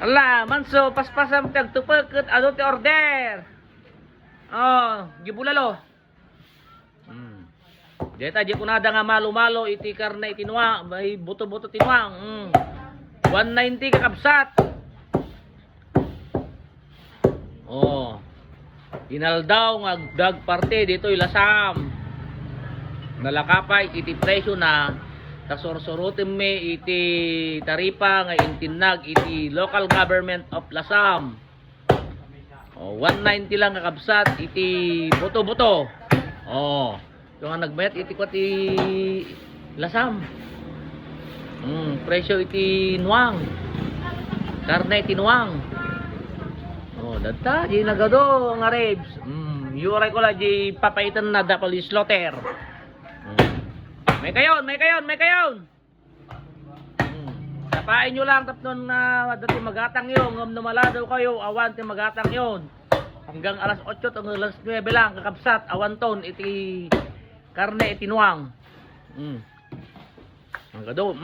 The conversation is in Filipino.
Ala, manso, paspasam kag tupagkat ano ti order. Oh, gibulalo. Deta di kunada nga malo-malo iti karne itinwa, may buto-buto tinwang. 190 kakabsat. Oh. Inaldaw nga dag parte dito ilasam. Nalakapay iti presyo na kasorsorutin me iti taripa nga intinag iti local government of Lasam. Oh, 190 lang kakabsat iti buto-buto. Oh. Yung nagbayat iti kwati Lasam. Presyo iti nuang. Karne iti nuang. Oh, data di nagado nga ribs. Yuray ko la di papaitan na dapal slaughter. May kayon. Tapain nyo lang tapnon na dati magatang yun. Ngam namala daw kayo, awan ti magatang yun. Hanggang alas 8 hanggang alas 9 lang kakabsat, awan ton iti karne iti nuang. Ang gado.